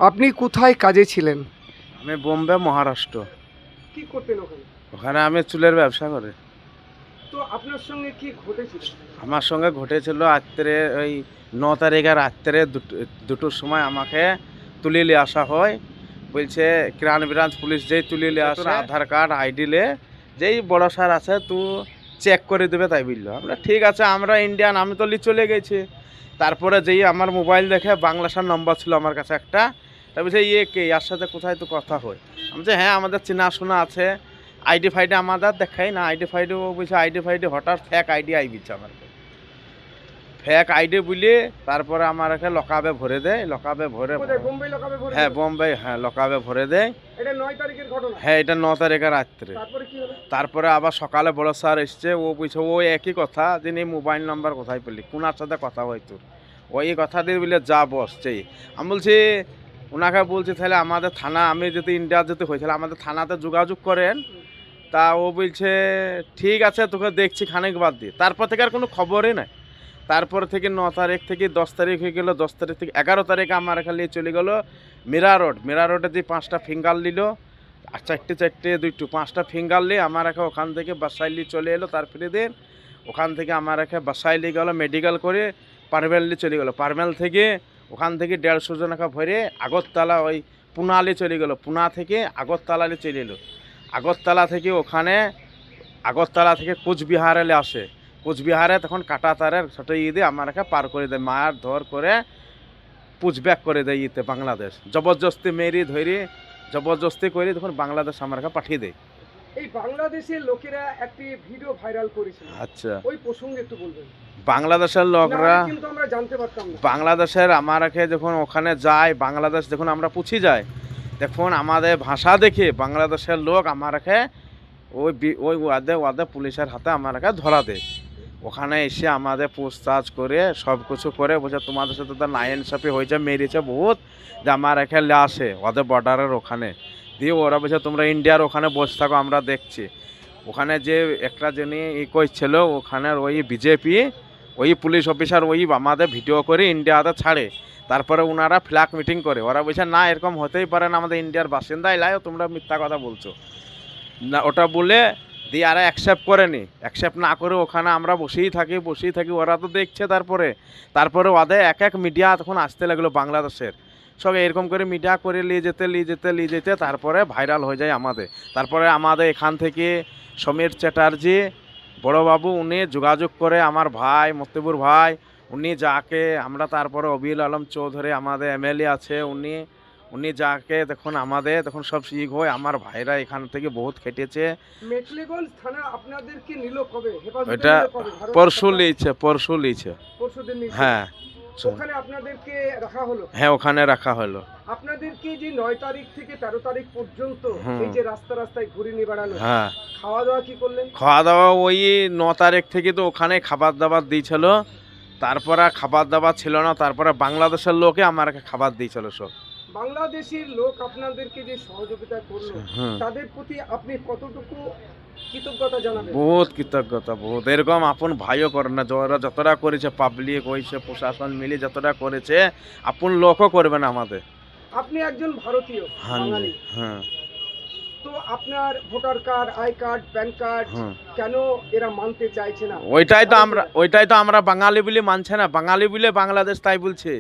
আপনি কোথায় কাজে ছিলেন? আমি বোম্বে মহারাষ্ট্র। কি করতেন ওখানে? ওখানে আমি চুলের ব্যবসা করি। তো আপনার সঙ্গে কি ঘটেছিল? আমার সঙ্গে ঘটেছিল রাত্রে ওই 9 তারিখে রাত্রে দুটোর সময় আমাকে তুলে নিয়ে আসা হয়। বলছে ক্রাইম ব্রাঞ্চ পুলিশ যেই তুলে নিয়ে আসে আধার কার্ড আইডি লে যেই বড় স্যার আছে তুই চেক করে দেবে তাই বললো। আমরা ঠিক আছে, আমরা ইন্ডিয়ান, আমি তো চলে গেছি। তারপরে যেই আমার মোবাইল দেখে বাংলাদেশের নম্বর ছিল আমার কাছে একটা, তাই বলছে ইয়ে কে, ইয়ার সাথে কোথায় তো কথা হয়। আমি বলছি হ্যাঁ আমাদের চেনাশোনা আছে, আইডি ফাইডি আমাদের দেখাই না, আইডি ফাইডি। ও বলছে আইডি ফাইডি হঠাৎ ফেক আইডি আইবিছে আমার, ফেক আইডি বলে তারপরে আমার এখানে লকাবে ভরে দেয়। লকাবে ভরে বোম্বে লকাবে ভরে হ্যাঁ দিল? বোম্বে, হ্যাঁ লকাবে ভরে দেয়। এটা 9 তারিখের ঘটনা। হ্যাঁ এটা 9 তারিখে রাত্রে। তারপরে কি হলো? তারপরে আবার সকালে বড় স্যার এসছে, ও বলছে ওই একই কথা, যিনি মোবাইল নাম্বার কোথায় পেলি, কোনার সাথে কথা হয় তোর, ওই কথা দিয়ে বলে যা বসছেই। আমি বলছি ওনাকে বলছি তাহলে আমাদের থানা, আমি যদি ইন্ডিয়া যেতে হয় তাহলে আমাদের থানাতে যোগাযোগ করেন। তা ও বলছে ঠিক আছে তোকে দেখছি খানিক বাদ দিয়ে। তারপর থেকে আর কোনো খবরই নাই। তারপর থেকে 9 তারিখ থেকে 10 তারিখ হয়ে গেল, 10 তারিখ থেকে 11 তারিখে আমার খালি চলে গেল মীরা রোড। মীরা রোডে যে 5টা ফিঙ্গার নিল, আর 4টে 2টো 5টা ফিঙ্গার নিয়ে আমার একে ওখান থেকে বাসায় নিয়ে চলে এলো। তারপরে দিন ওখান থেকে আমার একে বাসায় নিয়ে গেলো, মেডিকেল করে পারমেল নিয়ে চলে গেলো। পারমেল থেকে ওখান থেকে 150 জনকে ভরে আগরতলা ওই পুনালে চলে গেলো। পুনা থেকে আগরতলালে চলে এলো। আগরতলা থেকে ওখানে আগরতলা থেকে কোচবিহারে আসে। কোচবিহারে তখন কাটা তারের ছোটো দিয়ে আমাকে পার করে দেয়, মায়ার ধর করে পুচব্যাক করে দেয় ইতে বাংলাদেশ। জবরদস্তি মেরি ধরি জবরদস্তি করে তখন বাংলাদেশ আমাকে পাঠিয়ে দেয়। এই বাংলাদেশের লোকেরা একটি ভিডিও ভাইরাল করেছিল, আচ্ছা, ওই প্রসঙ্গে একটু বলবেন? বাংলাদেশের লোকরা, নাহলে কিন্তু আমরা জানতে পারতাম না। বাংলাদেশের আমাকে যখন ওখানে যায়, বাংলাদেশ যখন আমরা পুছি যাই, দেখুন আমাদের ভাষা দেখে বাংলাদেশের লোক আমাকে ওই ওয়াদে পুলিশের হাতে আমাকে ধরা দেয়। ওখানে এসে আমাদের পুছতাছ করে সব কিছু করে বলছে তোমাদের সাথে তো নাইনসাফি হয়েছে, মেরেছে বহুত, যে আমার এখানে আসে ওদের বর্ডারের ওখানে দিয়ে ওরা বলছে তোমরা ইন্ডিয়ার ওখানে বসে থাকো আমরা দেখছি। ওখানে যে একটা যিনি করছিল ওখানের ওই বিজেপি ওই পুলিশ অফিসার ওই আমাদের ভিডিও করে ইন্ডিয়াতে ছাড়ে। তারপরে ওনারা ফ্ল্যাগ মিটিং করে, ওরা বলছে না এরকম হতেই পারে না, আমাদের ইন্ডিয়ার বাসিন্দাই লাই, তোমরা মিথ্যা কথা বলছো না। ওটা বলে দিয়ে আর অ্যাকসেপ্ট করেনি। অ্যাকসেপ্ট না করে ওখানে আমরা বসেই থাকি, ওরা তো দেখছে। তারপরে ওদের এক মিডিয়া তখন আসতে লাগলো বাংলাদেশের সব, এরকম করে মিডিয়া করে নিয়ে যেতে তারপরে ভাইরাল হয়ে যায় আমাদের। তারপরে আমাদের এখান থেকে সমীর চ্যাটার্জি বড়বাবু উনি যোগাযোগ করে আমার ভাই মতিবুর ভাই, উনি যাকে আমরা, তারপরে অবিল আলম চৌধুরী আমাদের এমএলএ আছে, উনি যাকে দেখুন আমাদের তখন সব শিখ হয়। আমার ভাইরা এখান থেকে বহুত খেটেছে। মেখলিগঞ্জ থানা আপনাদেরকে নিল কবে? হেফাজতে এটা নিল কবে? পরশু লিয়েছে। পরশুদিন নিল। হ্যাঁ ওখানে আপনাদেরকে রাখা হলো? হ্যাঁ ওখানে রাখা হলো। আপনাদেরকে যে 9 তারিখ থেকে 13 তারিখ পর্যন্ত হুম। এই যে রাস্তায় ঘুরে নিয়ে বেড়ানো, হ্যাঁ খাওয়া দাওয়া কি করলেন? খাওয়া দাওয়া ওই 9 তারিখ থেকে তো ওখানে খাবার দাবার দিয়েছিল। তারপরে খাবার দাবার ছিল না, তারপরে বাংলাদেশের লোকে আমাকে খাবার দিয়েছিল সব। বাংলাদেশের লোক আপনাদেরকে যে সহযোগিতা করলো, হুম। তাদের প্রতি আপনি কতটুকু কৃতজ্ঞতা জানাবেন? বহুত কৃতজ্ঞতা, বহুত। এরকম আপন ভাইও করে না, যারা যতটা করেছে পাবলিক হয়েছে প্রশাসন মিলে যতটা করেছে আপন লোকও করবে না আমাদের। আপনি একজন ভারতীয় হ্যাঁ বাঙালি, হ্যাঁ তো আপনার voter card, I card, PAN card হুম। কেন এরা মানতে চাইছে না? ওইটাই তো আমরা বাঙালি বলে মানছে না, বাঙালি বলে বাংলাদেশ তাই বলছে।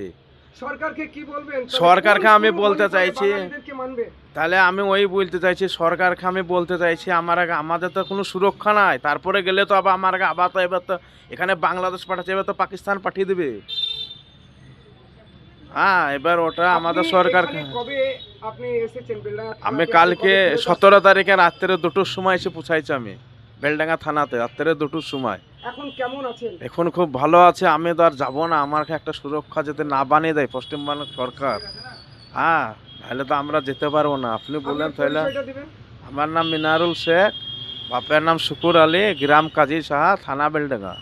সরকারকে কি বলবেন? সরকারকে কোন আমি শুরু বলতে হলে পরে চাইছি, বাঙালিদেরকে মানবে? তাহলে আমি ওই বলতে চাইছি সরকারকে আমি বলতে চাইছি আমাদের তো কোনো সুরক্ষা নাই। তারপরে গেলে তো আবার তো এবার তো এখানে বাংলাদেশ পাঠাচ্ছে, এবার তো পাকিস্তান পাঠিয়ে দেবে। হ্যাঁ এবার ওটা আমাদের আপনি সরকার। এখানে কবে আপনি এসেছেন বেলডাঙ্গা থানাতে? আমি আপনি কালকে কবে ফেরত 17 তারিখে রাত্রে 2টোর সময় এসে পৌঁছাইছি আমি বেলডাঙ্গা থানাতে রাত্রে 2টোর সময়। আসেন? এখন কেমন আছেন? এখন খুব ভালো আছে। আমি তো আর যাবো না, আমাকে একটা সুরক্ষা যাতে না বানিয়ে দেয় পশ্চিমবঙ্গ সরকার। হ্যাঁ তাহলে তো আমরা যেতে পারবো না। আপনি বললেন আপনার তাহলে। পরিচয়টা দিবেন? আমার নাম মিনারুল শেখ, বাপের নাম শুকুর আলী, গ্রাম কাজী সাহা, থানা বেলডাঙ্গা।